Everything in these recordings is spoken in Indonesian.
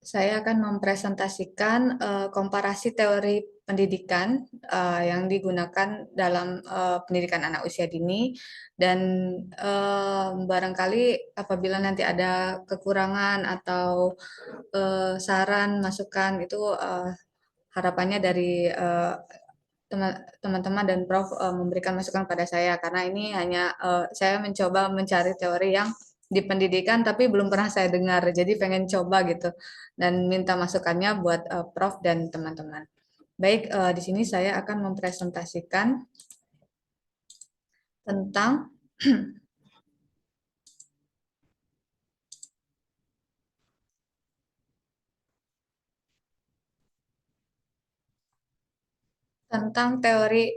Saya akan mempresentasikan komparasi teori pendidikan yang digunakan dalam pendidikan anak usia dini dan barangkali apabila nanti ada kekurangan atau saran, masukan itu harapannya dari teman-teman dan Prof memberikan masukan pada saya karena ini hanya saya mencoba mencari teori yang di pendidikan tapi belum pernah saya dengar, jadi pengen coba gitu dan minta masukannya buat Prof dan teman-teman. Baik, di sini saya akan mempresentasikan tentang tentang teori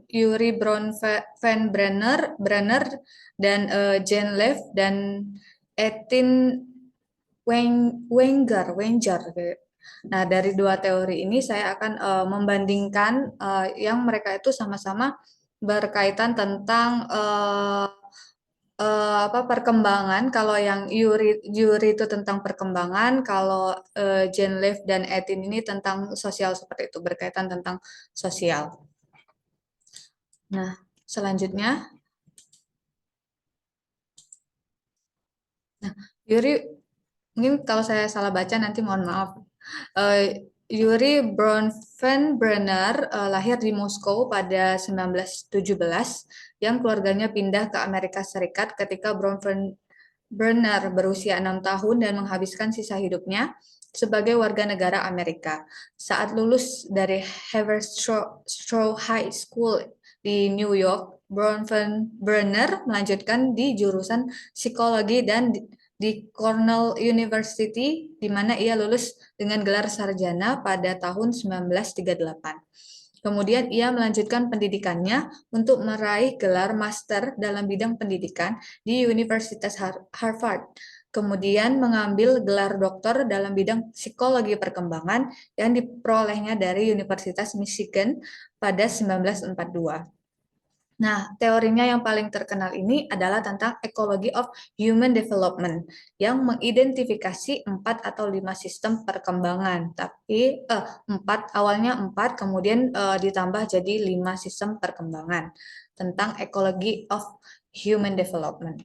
Yuri van Brenner dan Jane Lev dan Etin Wenger. Nah, dari dua teori ini saya akan membandingkan yang mereka itu sama-sama berkaitan tentang perkembangan. Kalau yang Yuri itu tentang perkembangan, kalau Jane Lev dan Etin ini tentang sosial, seperti itu, berkaitan tentang sosial. Nah, selanjutnya, Yuri, mungkin kalau saya salah baca nanti mohon maaf. Yuri Bronfenbrenner lahir di Moskow pada 1917, yang keluarganya pindah ke Amerika Serikat ketika Bronfenbrenner berusia 6 tahun dan menghabiskan sisa hidupnya sebagai warga negara Amerika. Saat lulus dari Haverstraw High School di New York, Bronfenbrenner melanjutkan di jurusan psikologi dan di Cornell University, di mana ia lulus dengan gelar sarjana pada tahun 1938. Kemudian ia melanjutkan pendidikannya untuk meraih gelar master dalam bidang pendidikan di Universitas Harvard. Kemudian mengambil gelar doktor dalam bidang psikologi perkembangan yang diperolehnya dari Universitas Michigan pada 1942. Nah, teorinya yang paling terkenal ini adalah tentang Ecology of Human Development yang mengidentifikasi 4 atau 5 sistem perkembangan. Tapi awalnya 4, kemudian ditambah jadi 5 sistem perkembangan tentang Ecology of Human Development.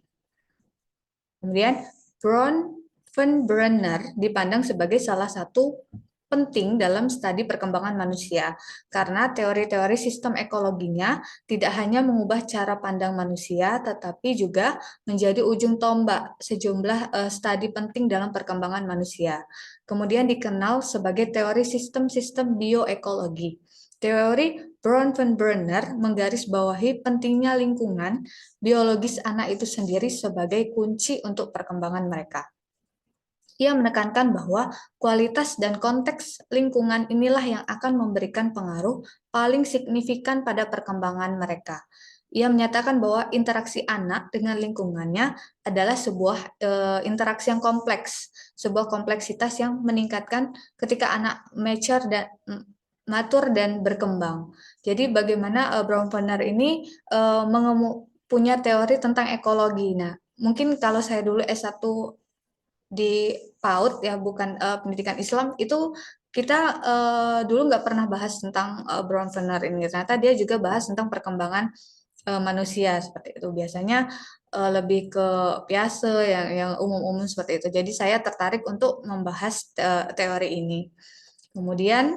Kemudian Bronfenbrenner dipandang sebagai salah satu penting dalam studi perkembangan manusia, karena teori-teori sistem ekologinya tidak hanya mengubah cara pandang manusia, tetapi juga menjadi ujung tombak sejumlah studi penting dalam perkembangan manusia. Kemudian dikenal sebagai teori sistem-sistem bioekologi. Teori Bronfenbrenner menggarisbawahi pentingnya lingkungan biologis anak itu sendiri sebagai kunci untuk perkembangan mereka. Ia menekankan bahwa kualitas dan konteks lingkungan inilah yang akan memberikan pengaruh paling signifikan pada perkembangan mereka. Ia menyatakan bahwa interaksi anak dengan lingkungannya adalah sebuah interaksi yang kompleks, sebuah kompleksitas yang meningkatkan ketika anak matur dan berkembang. Jadi bagaimana Bronfenbrenner ini punya teori tentang ekologi. Nah, mungkin kalau saya dulu S1 di PAUD ya, bukan pendidikan Islam, itu kita dulu nggak pernah bahas tentang Bronfenbrenner ini. Ternyata dia juga bahas tentang perkembangan manusia seperti itu. Biasanya lebih ke Piaget yang umum-umum seperti itu. Jadi saya tertarik untuk membahas teori ini. Kemudian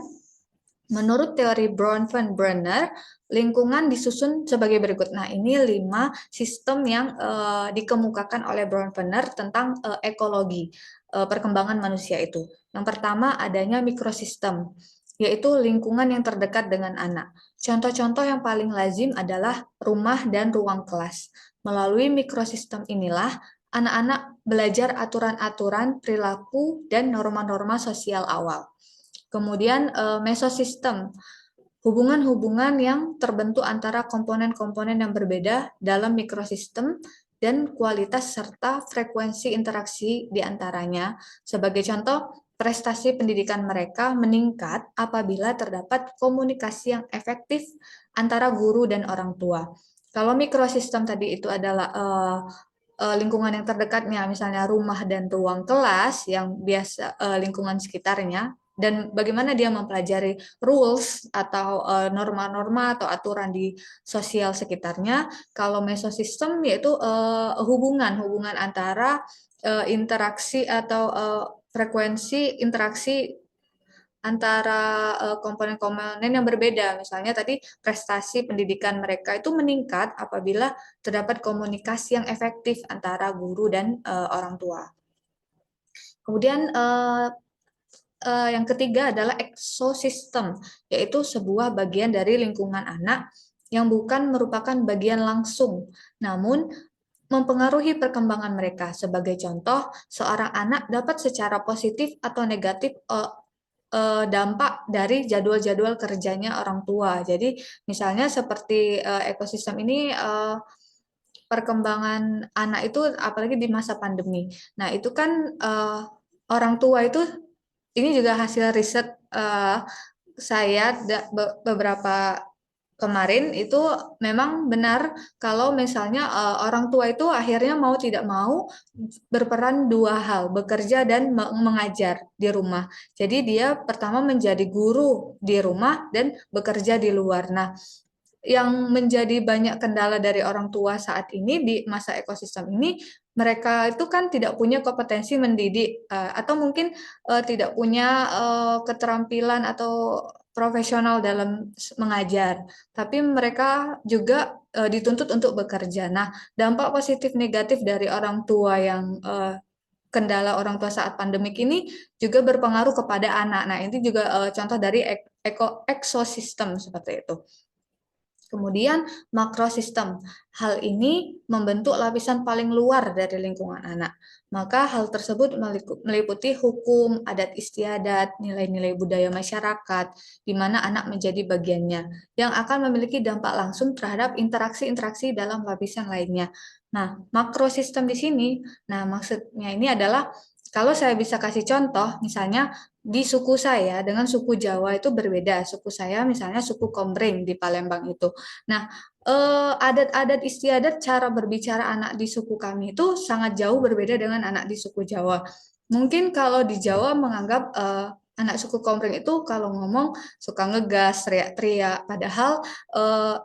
menurut teori Bronfenbrenner, lingkungan disusun sebagai berikut. Nah, ini 5 sistem yang dikemukakan oleh Bronfenbrenner tentang ekologi perkembangan manusia itu. Yang pertama adanya mikrosistem, yaitu lingkungan yang terdekat dengan anak. Contoh-contoh yang paling lazim adalah rumah dan ruang kelas. Melalui mikrosistem inilah anak-anak belajar aturan-aturan, perilaku, dan norma-norma sosial awal. Kemudian mesosistem, hubungan-hubungan yang terbentuk antara komponen-komponen yang berbeda dalam mikrosistem dan kualitas serta frekuensi interaksi di antaranya. Sebagai contoh, prestasi pendidikan mereka meningkat apabila terdapat komunikasi yang efektif antara guru dan orang tua. Kalau mikrosistem tadi itu adalah lingkungan yang terdekatnya, misalnya rumah dan ruang kelas yang biasa lingkungan sekitarnya, dan bagaimana dia mempelajari rules atau norma-norma atau aturan di sosial sekitarnya. Kalau mesosistem yaitu hubungan antara interaksi atau frekuensi interaksi antara komponen-komponen yang berbeda. Misalnya tadi prestasi pendidikan mereka itu meningkat apabila terdapat komunikasi yang efektif antara guru dan orang tua. Kemudian yang ketiga adalah ekosistem, yaitu sebuah bagian dari lingkungan anak yang bukan merupakan bagian langsung, namun mempengaruhi perkembangan mereka. Sebagai contoh, seorang anak dapat secara positif atau negatif dampak dari jadwal-jadwal kerjanya orang tua. Jadi misalnya seperti ekosistem ini perkembangan anak itu apalagi di masa pandemi. Nah, itu kan orang tua itu ini juga hasil riset saya beberapa kemarin itu memang benar kalau misalnya orang tua itu akhirnya mau tidak mau berperan dua hal, bekerja dan mengajar di rumah. Jadi dia pertama menjadi guru di rumah dan bekerja di luar. Nah, yang menjadi banyak kendala dari orang tua saat ini di masa ekosistem ini, mereka itu kan tidak punya kompetensi mendidik atau mungkin tidak punya keterampilan atau profesional dalam mengajar, tapi mereka juga dituntut untuk bekerja. Nah, dampak positif negatif dari orang tua yang kendala orang tua saat pandemik ini juga berpengaruh kepada anak. Nah, ini juga contoh dari ekosistem seperti itu. Kemudian makrosistem. Hal ini membentuk lapisan paling luar dari lingkungan anak. Maka hal tersebut meliputi hukum, adat istiadat, nilai-nilai budaya masyarakat, di mana anak menjadi bagiannya, yang akan memiliki dampak langsung terhadap interaksi-interaksi dalam lapisan lainnya. Nah, makrosistem di sini, nah maksudnya ini adalah kalau saya bisa kasih contoh, misalnya di suku saya dengan suku Jawa itu berbeda. Suku saya misalnya suku Komering di Palembang itu. Nah, adat-adat istiadat cara berbicara anak di suku kami itu sangat jauh berbeda dengan anak di suku Jawa. Mungkin kalau di Jawa menganggap anak suku Komering itu kalau ngomong suka ngegas, teriak-teriak. Padahal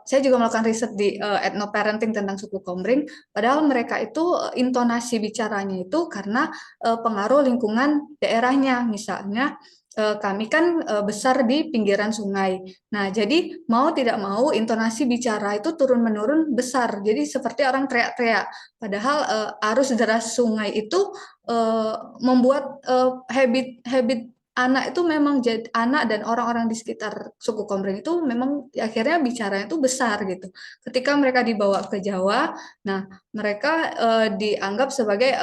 saya juga melakukan riset di ethnoparenting tentang suku Komering. Padahal mereka itu intonasi bicaranya itu karena pengaruh lingkungan daerahnya. Misalnya kami kan besar di pinggiran sungai. Nah, jadi mau tidak mau intonasi bicara itu turun-menurun besar. Jadi seperti orang teriak-teriak. Padahal arus deras sungai itu membuat habit anak itu memang jadi anak dan orang-orang di sekitar suku Komering itu memang akhirnya bicaranya itu besar gitu. Ketika mereka dibawa ke Jawa, nah mereka dianggap sebagai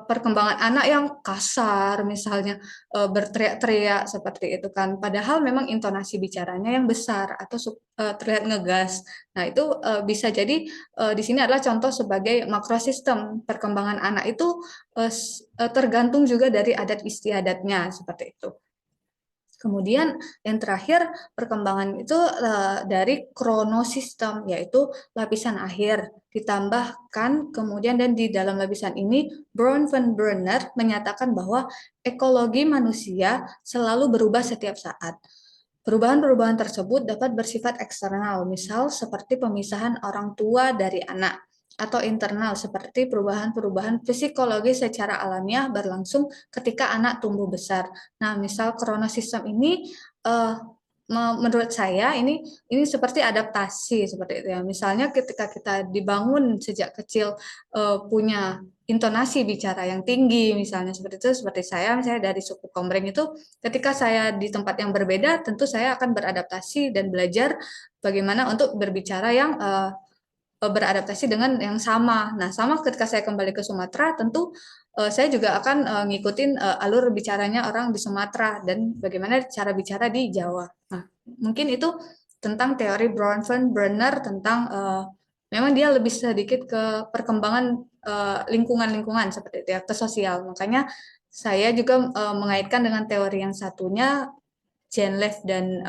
perkembangan anak yang kasar misalnya berteriak-teriak seperti itu kan padahal memang intonasi bicaranya yang besar atau terlihat ngegas. Nah, itu bisa jadi di sini adalah contoh sebagai makrosistem perkembangan anak itu tergantung juga dari adat istiadatnya seperti itu. Kemudian yang terakhir perkembangan itu dari kronosistem yaitu lapisan akhir ditambahkan kemudian dan di dalam lapisan ini Brown van Brenner menyatakan bahwa ekologi manusia selalu berubah setiap saat. Perubahan-perubahan tersebut dapat bersifat eksternal, misal seperti pemisahan orang tua dari anak, atau internal seperti perubahan-perubahan psikologi secara alamiah berlangsung ketika anak tumbuh besar. Nah, misal kronosistem ini menurut saya ini seperti adaptasi seperti itu ya. Misalnya ketika kita dibangun sejak kecil punya intonasi bicara yang tinggi misalnya seperti itu seperti saya misalnya dari suku Komering itu ketika saya di tempat yang berbeda tentu saya akan beradaptasi dan belajar bagaimana untuk berbicara yang beradaptasi dengan yang sama. Nah, sama ketika saya kembali ke Sumatera, tentu saya juga akan ngikutin alur bicaranya orang di Sumatera dan bagaimana cara bicara di Jawa. Nah, mungkin itu tentang teori Brown van Brenner tentang memang dia lebih sedikit ke perkembangan lingkungan-lingkungan seperti itu ya, ke sosial. Makanya saya juga mengaitkan dengan teori yang satunya, Genlev dan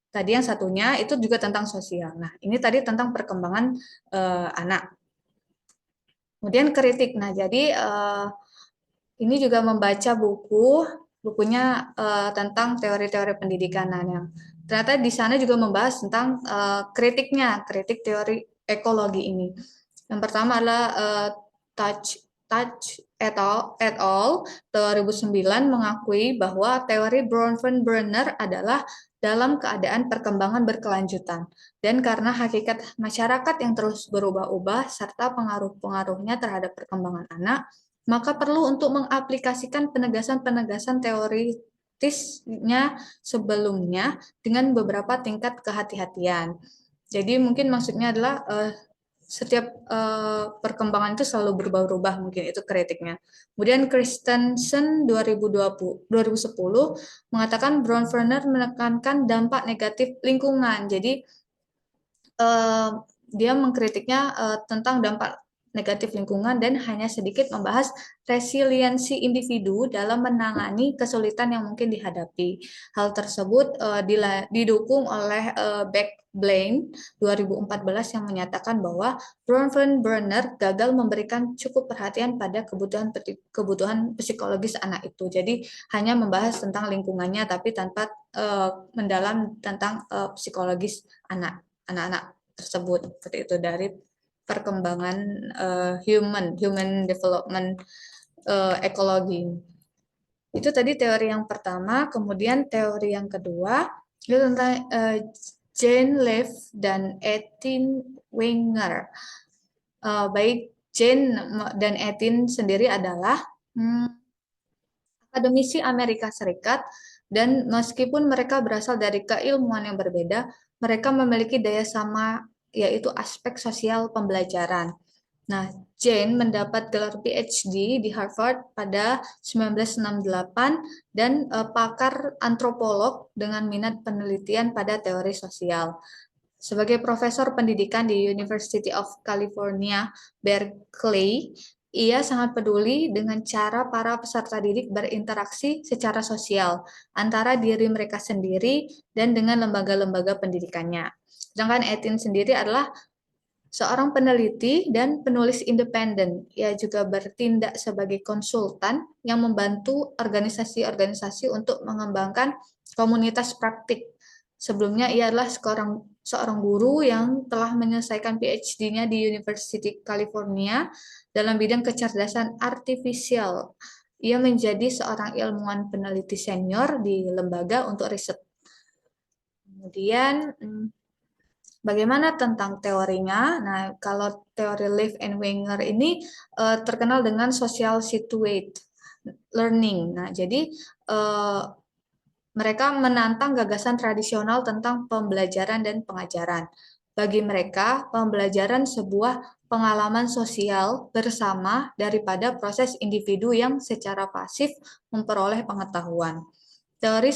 tadi yang satunya itu juga tentang sosial. Nah, ini tadi tentang perkembangan anak. Kemudian kritik. Nah, jadi ini juga membaca bukunya tentang teori-teori pendidikan. Nah, yang ternyata di sana juga membahas tentang kritik teori ekologi ini. Yang pertama adalah Touch Touch et al. 2009 mengakui bahwa teori Bronfenbrenner adalah dalam keadaan perkembangan berkelanjutan dan karena hakikat masyarakat yang terus berubah-ubah serta pengaruh-pengaruhnya terhadap perkembangan anak, maka perlu untuk mengaplikasikan penegasan-penegasan teoritisnya sebelumnya dengan beberapa tingkat kehati-hatian. Jadi mungkin maksudnya adalah setiap perkembangan itu selalu berubah-ubah, mungkin itu kritiknya. Kemudian Christensen 2010 mengatakan Bronfenbrenner menekankan dampak negatif lingkungan. Jadi dia mengkritiknya tentang dampak negatif lingkungan dan hanya sedikit membahas resiliensi individu dalam menangani kesulitan yang mungkin dihadapi. Hal tersebut didukung oleh Blaine 2014 yang menyatakan bahwa Bronfenbrenner gagal memberikan cukup perhatian pada kebutuhan psikologis anak itu. Jadi hanya membahas tentang lingkungannya tapi tanpa mendalam tentang psikologis anak-anak tersebut. Seperti itu dari perkembangan human development ekologi. Itu tadi teori yang pertama. Kemudian teori yang kedua itu tentang Jane Lev dan Etienne Wenger. Baik Jane dan Etienne sendiri adalah akademisi Amerika Serikat, dan meskipun mereka berasal dari keilmuan yang berbeda, mereka memiliki daya sama, yaitu aspek sosial pembelajaran. Nah, Jane mendapat gelar PhD di Harvard pada 1968 dan pakar antropolog dengan minat penelitian pada teori sosial. Sebagai profesor pendidikan di University of California, Berkeley, ia sangat peduli dengan cara para peserta didik berinteraksi secara sosial antara diri mereka sendiri dan dengan lembaga-lembaga pendidikannya. Sedangkan Etin sendiri adalah seorang peneliti dan penulis independen. Ia juga bertindak sebagai konsultan yang membantu organisasi-organisasi untuk mengembangkan komunitas praktik. Sebelumnya ia adalah seorang guru yang telah menyelesaikan PhD-nya di University California dalam bidang kecerdasan artifisial. Ia menjadi seorang ilmuwan peneliti senior di lembaga untuk riset. Kemudian bagaimana tentang teorinya? Nah, kalau teori Leaf and Wenger ini terkenal dengan social situate learning. Nah, jadi mereka menantang gagasan tradisional tentang pembelajaran dan pengajaran. Bagi mereka, pembelajaran sebuah pengalaman sosial bersama daripada proses individu yang secara pasif memperoleh pengetahuan. Teori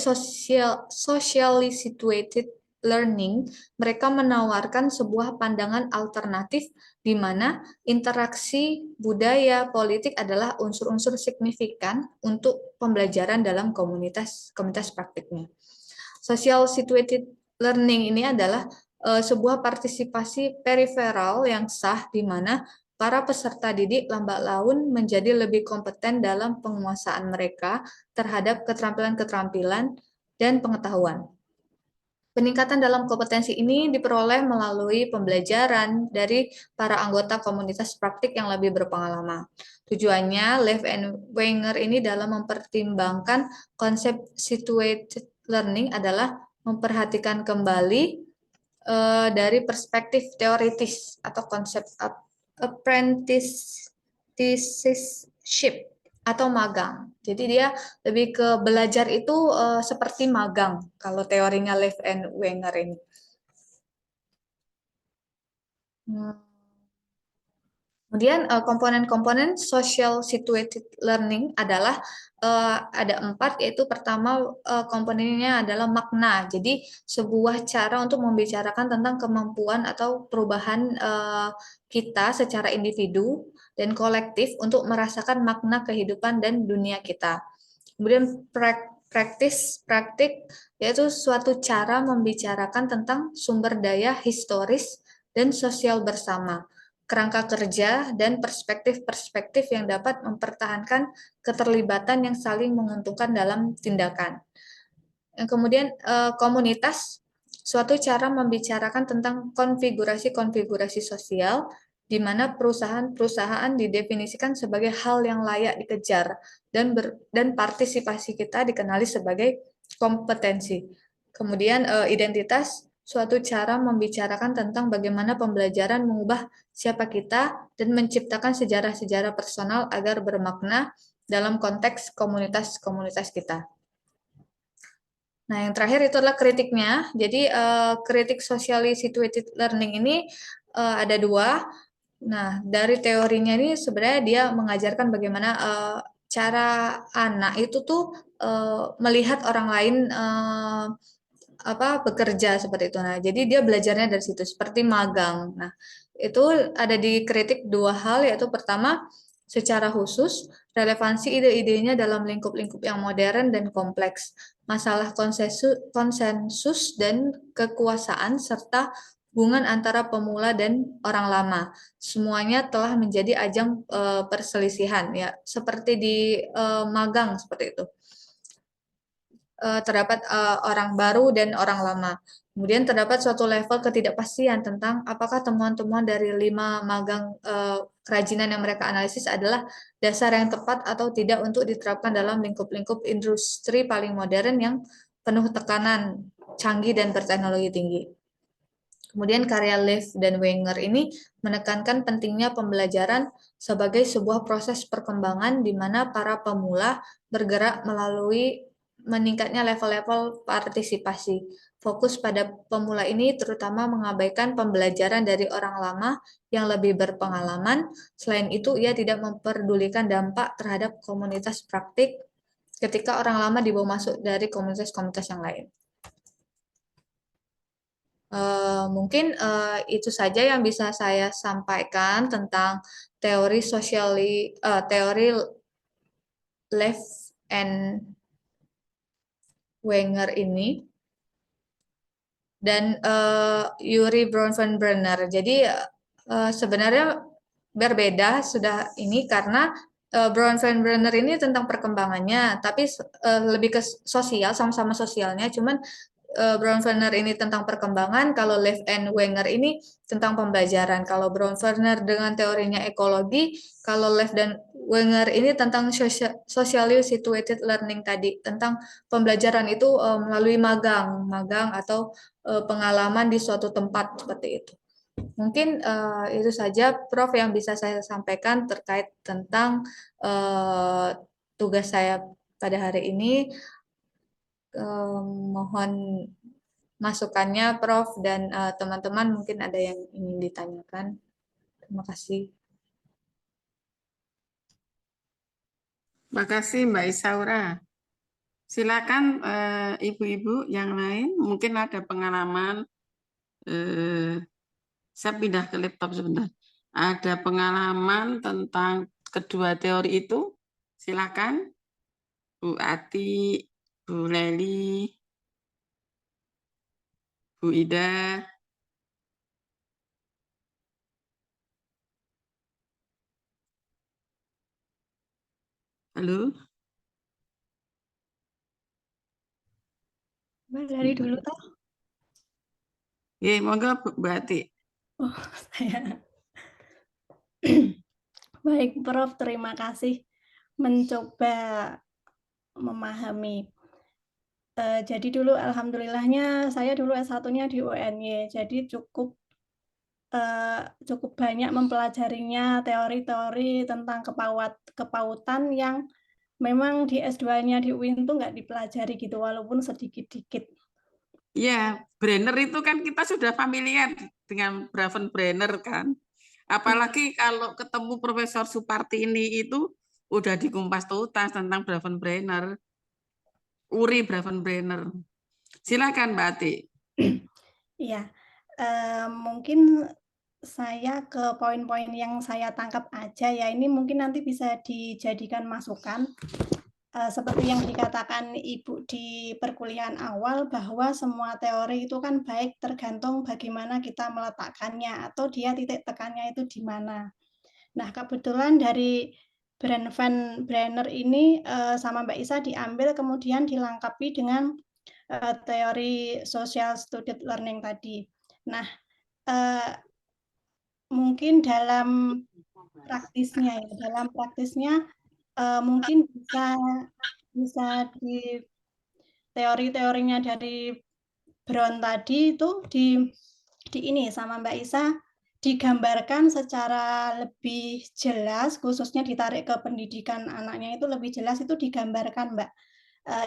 socially situated learning, mereka menawarkan sebuah pandangan alternatif di mana interaksi budaya politik adalah unsur-unsur signifikan untuk pembelajaran dalam komunitas praktiknya. Social situated learning ini adalah sebuah partisipasi periferal yang sah di mana para peserta didik lambat laun menjadi lebih kompeten dalam penguasaan mereka terhadap keterampilan-keterampilan dan pengetahuan. Peningkatan dalam kompetensi ini diperoleh melalui pembelajaran dari para anggota komunitas praktik yang lebih berpengalaman. Tujuannya, Lev and Wenger ini dalam mempertimbangkan konsep situated learning adalah memperhatikan kembali dari perspektif teoritis atau konsep apprenticeship atau magang. Jadi dia lebih ke belajar itu seperti magang kalau teorinya Lev and Wenger ini. Kemudian komponen-komponen social situated learning adalah ada 4, yaitu pertama komponennya adalah makna. Jadi sebuah cara untuk membicarakan tentang kemampuan atau perubahan kita secara individu dan kolektif untuk merasakan makna kehidupan dan dunia kita. Kemudian praktik, yaitu suatu cara membicarakan tentang sumber daya historis dan sosial bersama. kerangka kerja, dan perspektif-perspektif yang dapat mempertahankan keterlibatan yang saling menguntungkan dalam tindakan. Yang kemudian komunitas, suatu cara membicarakan tentang konfigurasi-konfigurasi sosial di mana perusahaan-perusahaan didefinisikan sebagai hal yang layak dikejar dan partisipasi kita dikenali sebagai kompetensi. Kemudian identitas, suatu cara membicarakan tentang bagaimana pembelajaran mengubah siapa kita dan menciptakan sejarah-sejarah personal agar bermakna dalam konteks komunitas-komunitas kita. Nah, yang terakhir itu adalah kritiknya. Jadi, kritik socially situated learning ini ada dua. Nah, dari teorinya ini sebenarnya dia mengajarkan bagaimana cara anak itu tuh melihat orang lain bekerja seperti itu. Nah, jadi dia belajarnya dari situ seperti magang. Nah, itu ada dikritik dua hal, yaitu pertama secara khusus relevansi ide-idenya dalam lingkup-lingkup yang modern dan kompleks, masalah konsensus dan kekuasaan serta hubungan antara pemula dan orang lama. Semuanya telah menjadi ajang perselisihan ya, seperti di magang seperti itu. Terdapat orang baru dan orang lama. Kemudian terdapat suatu level ketidakpastian tentang apakah temuan-temuan dari 5 magang kerajinan yang mereka analisis adalah dasar yang tepat atau tidak untuk diterapkan dalam lingkup-lingkup industri paling modern yang penuh tekanan, canggih, dan berteknologi tinggi. Kemudian karya Lev dan Wenger ini menekankan pentingnya pembelajaran sebagai sebuah proses perkembangan di mana para pemula bergerak melalui meningkatnya level-level partisipasi. Fokus pada pemula ini terutama mengabaikan pembelajaran dari orang lama yang lebih berpengalaman. Selain itu, ia tidak memperdulikan dampak terhadap komunitas praktik ketika orang lama dibawa masuk dari komunitas-komunitas yang lain. Mungkin itu saja yang bisa saya sampaikan tentang teori teori Lev and Wenger ini dan Yuri Bronfenbrenner. Jadi sebenarnya berbeda sudah ini karena Bronfenbrenner ini tentang perkembangannya, tapi lebih ke sosial, sama-sama sosialnya, cuman Bronfenbrenner ini tentang perkembangan, kalau Lev and Wenger ini tentang pembelajaran. Kalau Bronfenbrenner dengan teorinya ekologi, kalau Lev dan Wenger ini tentang socially situated learning tadi, tentang pembelajaran itu melalui magang atau pengalaman di suatu tempat seperti itu. Mungkin itu saja, Prof, yang bisa saya sampaikan terkait tentang tugas saya pada hari ini. Mohon masukannya, Prof, dan teman-teman mungkin ada yang ingin ditanyakan. Terima kasih. Terima kasih Mbak Isaura. Silakan ibu-ibu yang lain, mungkin ada pengalaman. Saya pindah ke laptop sebentar. Ada pengalaman tentang kedua teori itu? Silakan, Bu Ati, Bu Leli, Bu Ida. Halo? Mbak dari dulu toh. Ya, monggo Bu Ati. Oh, saya. Baik, Prof, terima kasih mencoba memahami. Jadi dulu alhamdulillahnya saya dulu S1-nya di UNY, jadi cukup banyak mempelajarinya teori-teori tentang kepautan yang memang di S2-nya di UIN tuh nggak dipelajari gitu, walaupun sedikit-dikit. Ya, Brenner itu kan kita sudah familiar dengan Bronfenbrenner kan. Apalagi kalau ketemu Profesor Suparti ini itu udah dikumpas tuntas tentang Bronfenbrenner, Uri Bronfenbrenner. Silakan Mbak Ati. Iya, mungkin saya ke poin-poin yang saya tangkap aja ya. Ini mungkin nanti bisa dijadikan masukan. seperti yang dikatakan Ibu di perkuliahan awal bahwa semua teori itu kan baik tergantung bagaimana kita meletakkannya atau dia titik tekannya itu di mana. Nah, kebetulan dari Brand Van Brenner ini sama Mbak Isa diambil kemudian dilengkapi dengan teori social student learning tadi. Nah, mungkin dalam praktisnya mungkin bisa di teori-teorinya dari Brown tadi itu di ini sama Mbak Isa digambarkan secara lebih jelas, khususnya ditarik ke pendidikan anaknya itu lebih jelas itu digambarkan, Mbak.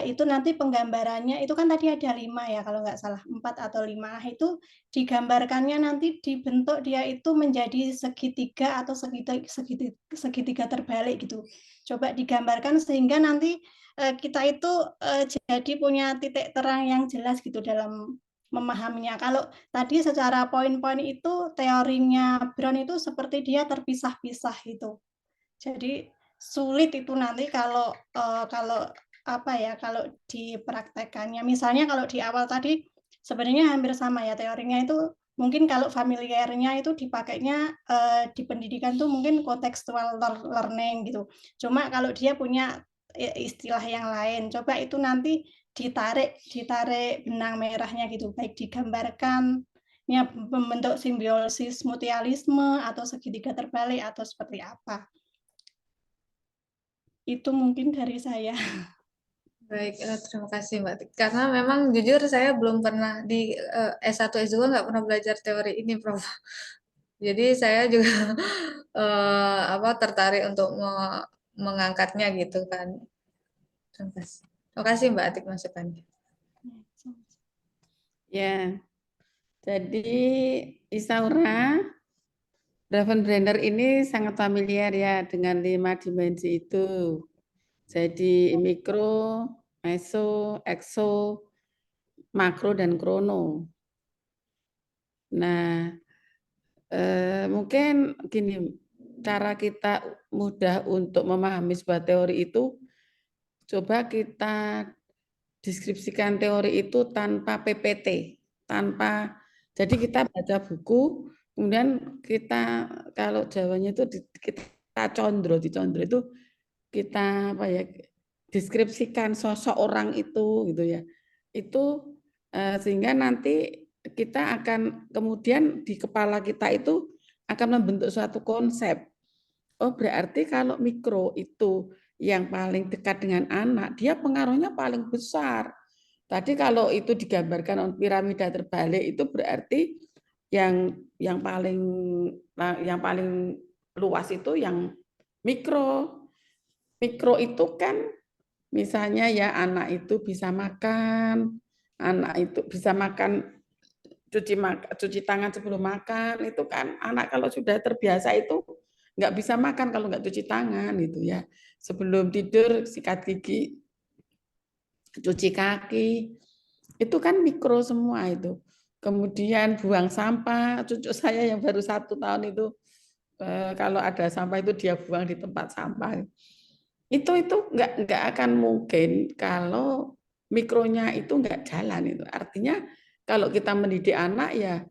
Itu nanti penggambarannya itu kan tadi ada 5 ya kalau nggak salah, 4 atau 5. Nah, itu digambarkannya nanti dibentuk dia itu menjadi segitiga atau segitiga terbalik gitu. Coba digambarkan sehingga nanti, kita itu, jadi punya titik terang yang jelas gitu dalam memahaminya. Kalau tadi secara poin-poin itu teorinya Brown itu seperti dia terpisah-pisah gitu. Jadi sulit itu nanti kalau apa ya, kalau dipraktekkannya. Misalnya kalau di awal tadi sebenarnya hampir sama ya teorinya itu mungkin kalau familiarnya itu dipakainya, di pendidikan tuh mungkin contextual learning gitu. Cuma kalau dia punya istilah yang lain, coba itu nanti ditarik ditarik benang merahnya gitu, baik digambarkan membentuk simbiosis mutualisme atau segitiga terbalik atau seperti apa. Itu mungkin dari saya. Baik, terima kasih Mbak. Karena memang jujur saya belum pernah di S1 S2 nggak pernah belajar teori ini, Prof. Jadi saya juga tertarik untuk mengangkatnya gitu kan. Terima kasih. Terima kasih Mbak Atik masukannya. Ya, jadi Isaura, Brenner ini sangat familiar ya dengan 5 dimensi itu. Jadi mikro, meso, ekso, makro, dan krono. Nah, mungkin gini, cara kita mudah untuk memahami sebuah teori itu, coba kita deskripsikan teori itu tanpa PPT, jadi kita baca buku, kemudian kita kalau Jawanya itu kita dicondro itu kita deskripsikan sosok orang itu gitu ya. Itu sehingga nanti kita akan kemudian di kepala kita itu akan membentuk suatu konsep. Oh, berarti kalau mikro itu yang paling dekat dengan anak, dia pengaruhnya paling besar. Tadi kalau itu digambarkan piramida terbalik itu berarti yang paling luas itu yang mikro. Mikro itu kan misalnya ya anak itu bisa makan, cuci tangan sebelum makan, itu kan anak kalau sudah terbiasa itu nggak bisa makan kalau nggak cuci tangan gitu ya. Sebelum tidur sikat gigi, cuci kaki, itu kan mikro semua itu. Kemudian buang sampah, cucu saya yang baru 1 tahun itu kalau ada sampah itu dia buang di tempat sampah. Itu nggak akan mungkin kalau mikronya itu nggak jalan itu. Artinya kalau kita mendidik anak ya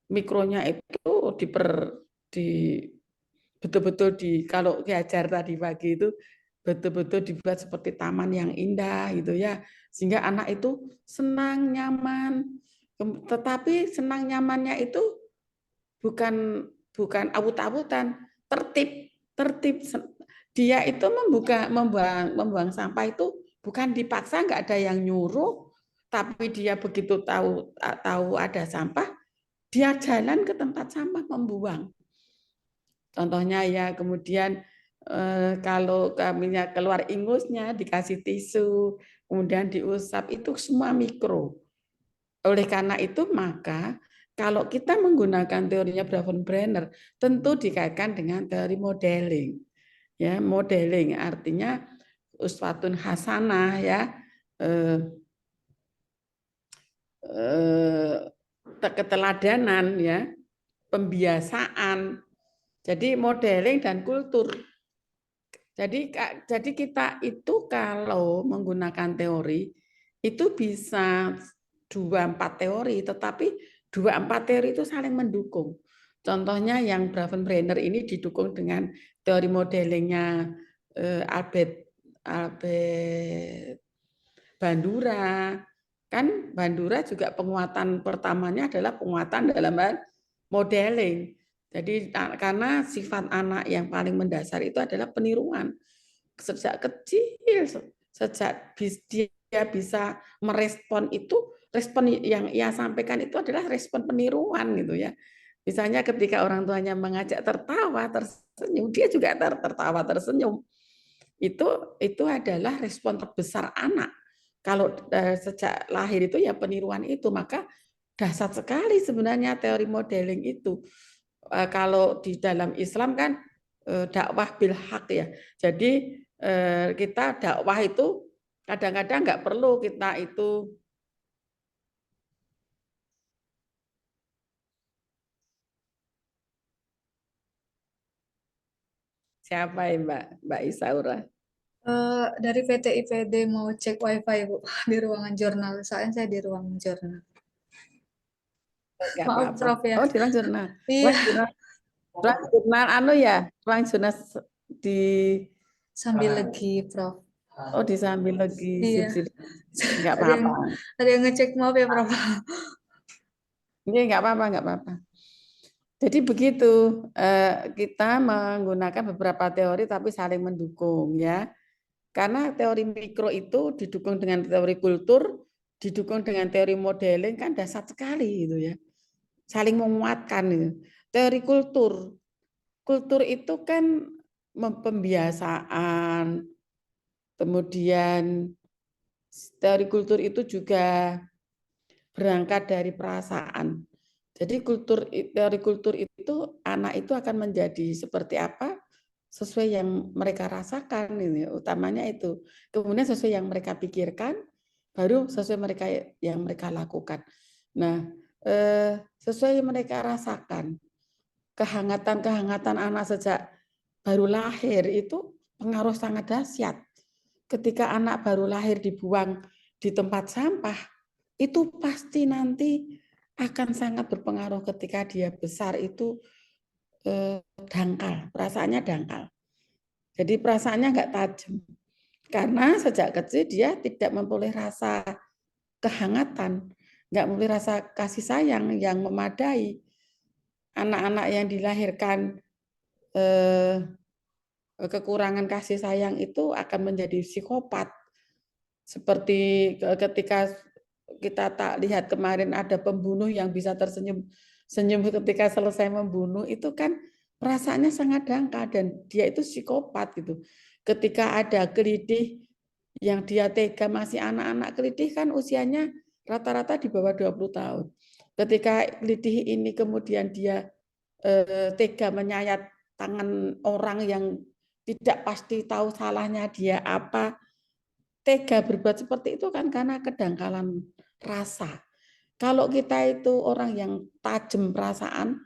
mikronya itu betul-betul kalau diajar tadi pagi itu betul-betul dibuat seperti taman yang indah gitu ya, sehingga anak itu senang nyaman. Tetapi senang nyamannya itu bukan awut-awutan, tertib. Dia itu membuang sampah itu bukan dipaksa, nggak ada yang nyuruh, tapi dia begitu tahu ada sampah, dia jalan ke tempat sampah membuang. Contohnya ya, kemudian kalau kaminya keluar ingusnya dikasih tisu, kemudian diusap, itu semua mikro. Oleh karena itu maka kalau kita menggunakan teorinya Brenner, tentu dikaitkan dengan teori modeling. Ya, modeling artinya uswatun hasanah ya, keteladanan ya, pembiasaan. Jadi modeling dan kultur. Jadi kita itu kalau menggunakan teori itu bisa 2-4 teori, tetapi 2-4 teori itu saling mendukung. Contohnya yang Bravensbrenner ini didukung dengan teori modelingnya Albert Bandura. Kan Bandura juga penguatan pertamanya adalah penguatan dalam modeling. Jadi karena sifat anak yang paling mendasar itu adalah peniruan. Sejak kecil, sejak dia bisa merespon itu, respon yang ia sampaikan itu adalah respon peniruan gitu ya. Misalnya ketika orang tuanya mengajak tertawa, tersenyum, dia juga tertawa, tersenyum. Itu adalah respon terbesar anak. Kalau sejak lahir itu ya peniruan itu, maka dahsyat sekali sebenarnya teori modeling itu. Kalau di dalam Islam kan dakwah bil haq ya. Jadi kita dakwah itu kadang-kadang nggak perlu kita itu siapa ya Mbak Isaura? Dari PT IPD mau cek wifi Bu di ruangan jurnal. Soalnya saya di ruang jurnal. Nggak Maaf apa-apa. Prof ya. Oh, di ruang jurnal. Iya, Ruang jurnal anu ya, ruang jurnal di sambil lagi Prof. oh di sambil lagi Iya. sip-sip. Nggak Ada yang apa-apa. ada yang ngecek, maaf ya Prof. Ini nggak apa-apa, nggak apa-apa. Jadi begitu, kita menggunakan beberapa teori tapi saling mendukung ya. Karena teori mikro itu didukung dengan teori kultur, didukung dengan teori modeling kan dahsyat sekali gitu ya. Saling menguatkan itu. Teori kultur itu kan pembiasaan, kemudian teori kultur itu juga berangkat dari perasaan. Jadi teori kultur itu anak itu akan menjadi seperti apa sesuai yang mereka rasakan ini utamanya itu. Kemudian sesuai yang mereka pikirkan baru sesuai mereka yang mereka lakukan. Nah, sesuai yang mereka rasakan. Kehangatan anak sejak baru lahir itu pengaruh sangat dahsyat. Ketika anak baru lahir dibuang di tempat sampah, itu pasti nanti akan sangat berpengaruh ketika dia besar itu dangkal, perasaannya dangkal. Jadi perasaannya nggak tajam. Karena sejak kecil dia tidak memperoleh rasa kehangatan, nggak memperoleh rasa kasih sayang yang memadai. Anak-anak yang dilahirkan kekurangan kasih sayang itu akan menjadi psikopat. Seperti ketika kita tak lihat kemarin ada pembunuh yang bisa senyum ketika selesai membunuh, itu kan perasaannya sangat dangkal dan dia itu psikopat gitu. Ketika ada kelitih yang dia tega, masih anak-anak, kelitih kan usianya rata-rata di bawah 20 tahun. Ketika kelitih ini kemudian dia tega menyayat tangan orang yang tidak pasti tahu salahnya dia apa, tega berbuat seperti itu kan karena kedangkalan rasa. Kalau kita itu orang yang tajam perasaan,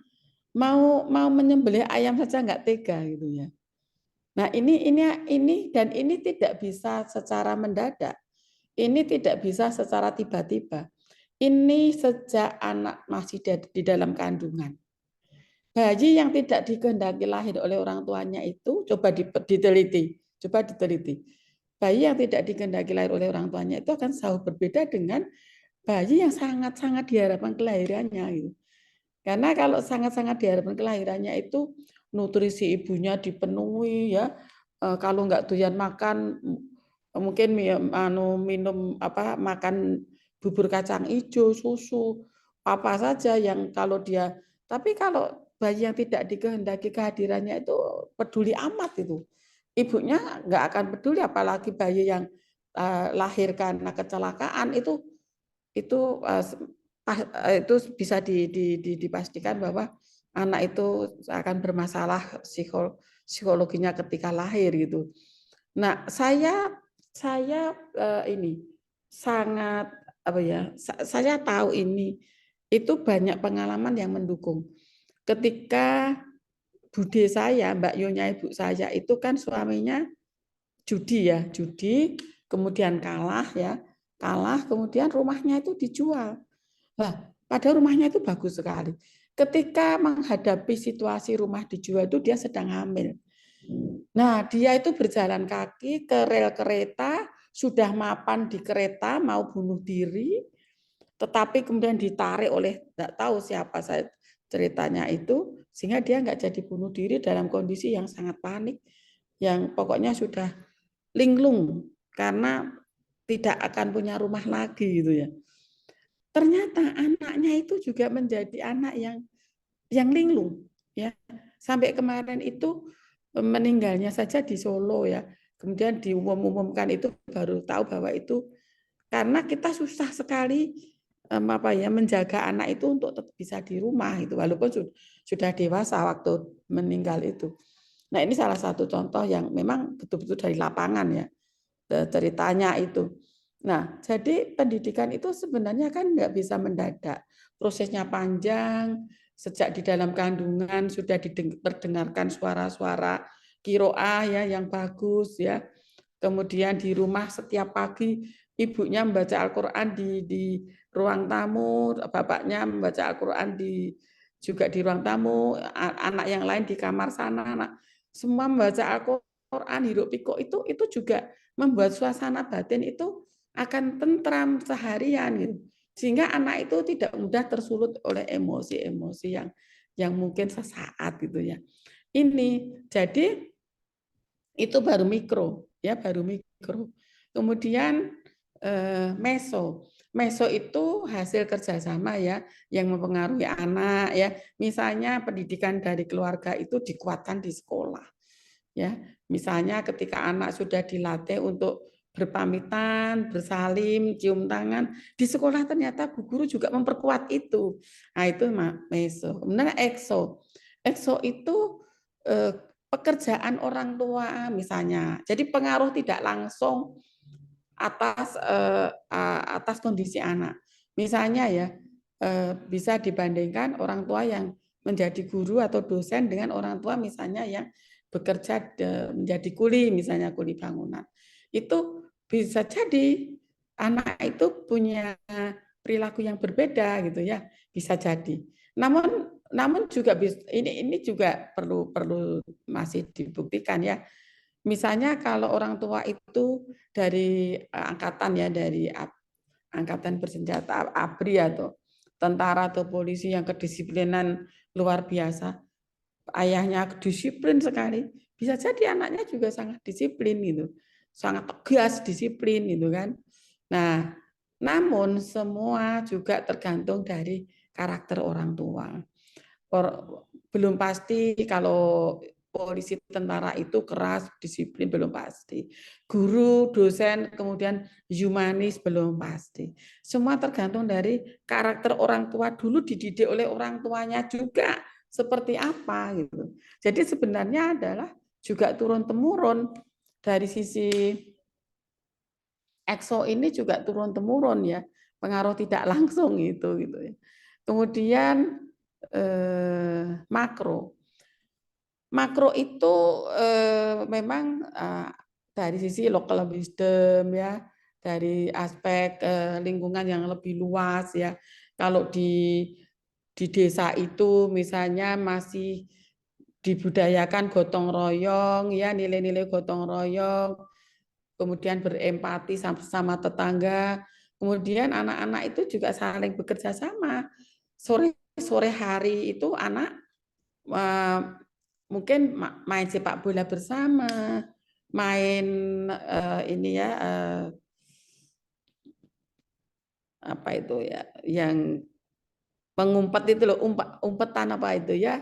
mau menyembelih ayam saja nggak tega gitu ya. Nah ini tidak bisa secara mendadak. Ini tidak bisa secara tiba-tiba. Ini sejak anak masih di dalam kandungan. Bayi yang tidak dikehendaki lahir oleh orang tuanya itu coba diteliti. Bayi yang tidak dikehendaki lahir oleh orang tuanya itu akan jauh berbeda dengan bayi yang sangat-sangat diharapkan kelahirannya gitu. Karena kalau sangat-sangat diharapkan kelahirannya itu nutrisi ibunya dipenuhi ya. Kalau nggak doyan makan mungkin minum makan bubur kacang hijau, susu, apa saja yang kalau dia, tapi kalau bayi yang tidak dikehendaki kehadirannya itu peduli amat itu. Ibunya nggak akan peduli, apalagi bayi yang lahir karena kecelakaan itu bisa dipastikan bahwa anak itu akan bermasalah psikologinya ketika lahir gitu. Nah, saya ini sangat saya tahu ini itu banyak pengalaman yang mendukung. Ketika bude saya, Mbak Yonya ibu saya itu kan suaminya judi ya, judi, kemudian kalah ya, kalah, kemudian rumahnya itu dijual. Nah, pada rumahnya itu bagus sekali. Ketika menghadapi situasi rumah dijual itu dia sedang hamil. Nah, dia itu berjalan kaki ke rel kereta, sudah mapan di kereta mau bunuh diri, tetapi kemudian ditarik oleh tidak tahu siapa saya ceritanya itu, sehingga dia nggak jadi bunuh diri dalam kondisi yang sangat panik, yang pokoknya sudah linglung karena tidak akan punya rumah lagi gitu ya. Ternyata anaknya itu juga menjadi anak yang linglung ya. Sampai kemarin itu meninggalnya saja di Solo ya. Kemudian diumumkan itu baru tahu bahwa itu karena kita susah sekali menjaga anak itu untuk tetap bisa di rumah itu walaupun sudah dewasa waktu meninggal itu. Nah, ini salah satu contoh yang memang betul-betul dari lapangan ya ceritanya itu. Nah, jadi pendidikan itu sebenarnya kan nggak bisa mendadak. Prosesnya panjang, sejak di dalam kandungan sudah terdengarkan suara-suara kiroah ya yang bagus ya. Kemudian di rumah setiap pagi ibunya membaca Al-Qur'an di ruang tamu, bapaknya membaca Al-Qur'an juga di ruang tamu, anak yang lain di kamar sana, anak semua membaca Al-Qur'an, hiruk pikuk itu juga membuat suasana batin itu akan tentram seharian gitu. Sehingga anak itu tidak mudah tersulut oleh emosi-emosi yang mungkin sesaat gitu ya. Ini jadi itu baru mikro ya, baru mikro. Kemudian meso. Meso itu hasil kerjasama ya yang mempengaruhi anak ya. Misalnya pendidikan dari keluarga itu dikuatkan di sekolah. Ya, misalnya ketika anak sudah dilatih untuk berpamitan, bersalim, cium tangan, di sekolah ternyata bu guru juga memperkuat itu. Nah, itu meso. Kemudian ekso. Ekso itu pekerjaan orang tua misalnya. Jadi pengaruh tidak langsung atas kondisi anak. Misalnya ya bisa dibandingkan orang tua yang menjadi guru atau dosen dengan orang tua misalnya yang bekerja menjadi kuli, misalnya kuli bangunan. Itu bisa jadi anak itu punya perilaku yang berbeda gitu ya, bisa jadi. Namun juga ini juga perlu masih dibuktikan ya. Misalnya kalau orang tua itu dari angkatan ya, dari angkatan bersenjata ABRI atau tentara atau polisi yang kedisiplinan luar biasa, ayahnya disiplin sekali, bisa jadi anaknya juga sangat disiplin gitu, sangat tegas disiplin gitu kan. Nah, namun semua juga tergantung dari karakter orang tua. Belum pasti kalau polisi tentara itu keras, disiplin belum pasti. Guru, dosen, kemudian humanis belum pasti. Semua tergantung dari karakter orang tua dulu dididik oleh orang tuanya juga seperti apa gitu. Jadi sebenarnya adalah juga turun temurun dari sisi EXO ini juga turun temurun ya, pengaruh tidak langsung gitu ya. Kemudian makro. Makro itu memang dari sisi local wisdom ya, dari aspek lingkungan yang lebih luas ya. Kalau di desa itu misalnya masih dibudayakan gotong royong ya, nilai-nilai gotong royong, kemudian berempati sama tetangga, kemudian anak-anak itu juga saling bekerja sama. Sore hari itu anak mungkin main sepak bola bersama, main ini ya apa itu ya, yang mengumpet itu loh, umpetan apa itu ya,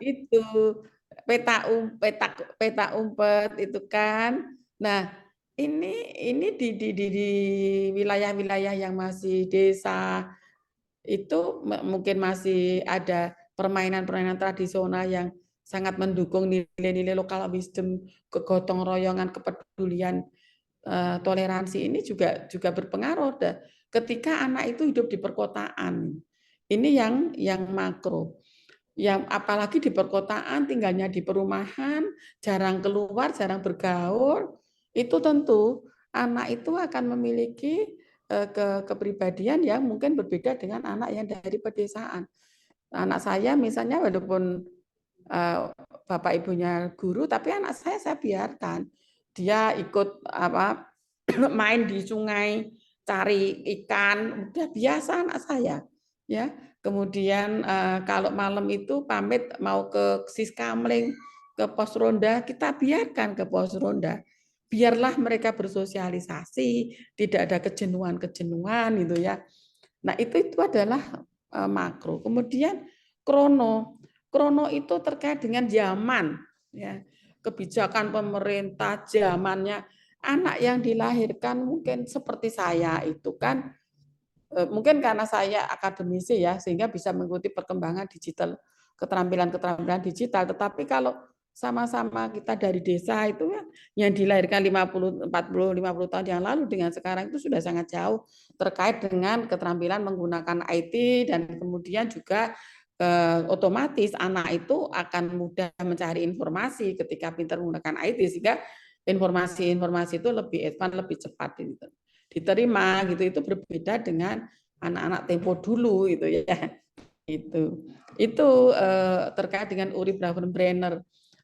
itu peta umpet itu kan. Nah ini di wilayah-wilayah yang masih desa itu mungkin masih ada permainan-permainan tradisional yang sangat mendukung nilai-nilai lokal wisdom, kegotong royongan, kepedulian, toleransi ini juga berpengaruh. Ketika anak itu hidup di perkotaan, ini yang makro. yang apalagi di perkotaan, tinggalnya di perumahan, jarang keluar, jarang bergaul, itu tentu anak itu akan memiliki kepribadian yang mungkin berbeda dengan anak yang dari pedesaan. Anak saya misalnya walaupun bapak ibunya guru, tapi anak saya biarkan dia ikut main di sungai, cari ikan, udah biasa anak saya, ya. Kemudian kalau malam itu pamit mau ke Siskamling, ke pos ronda, kita biarkan ke pos ronda. Biarlah mereka bersosialisasi, tidak ada kejenuhan-kejenuhan gitu ya. Nah, itu adalah makro. Kemudian krono. Krono itu terkait dengan zaman, ya. Kebijakan pemerintah, zamannya. Anak yang dilahirkan mungkin seperti saya itu kan mungkin karena saya akademisi ya, sehingga bisa mengikuti perkembangan digital, keterampilan-keterampilan digital. Tetapi kalau sama-sama kita dari desa itu ya, yang dilahirkan 50, 40, 50 tahun yang lalu dengan sekarang itu sudah sangat jauh terkait dengan keterampilan menggunakan IT dan kemudian juga otomatis anak itu akan mudah mencari informasi ketika pintar menggunakan IT sehingga informasi-informasi itu lebih advance, lebih cepat gitu diterima gitu. Itu berbeda dengan anak-anak tempo dulu gitu ya. Itu terkait dengan Uri Bravenbrenner.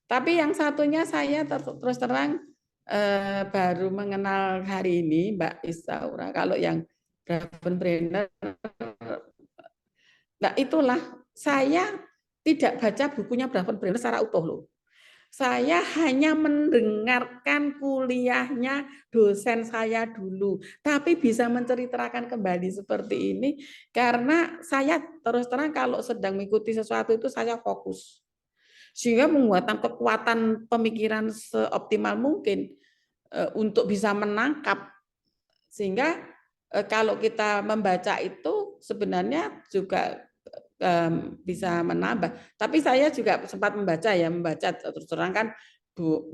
Tapi yang satunya saya terus terang baru mengenal hari ini Mbak Isaura. Kalau yang Bravenbrenner, nah itulah saya tidak baca bukunya Bravenbrenner secara utuh loh. Saya hanya mendengarkan kuliahnya dosen saya dulu, tapi bisa menceritakan kembali seperti ini karena saya terus terang kalau sedang mengikuti sesuatu itu saya fokus. Sehingga menguatkan kekuatan pemikiran seoptimal mungkin untuk bisa menangkap. Sehingga kalau kita membaca itu sebenarnya juga bisa menambah. Tapi saya juga sempat membaca terus terang kan Bu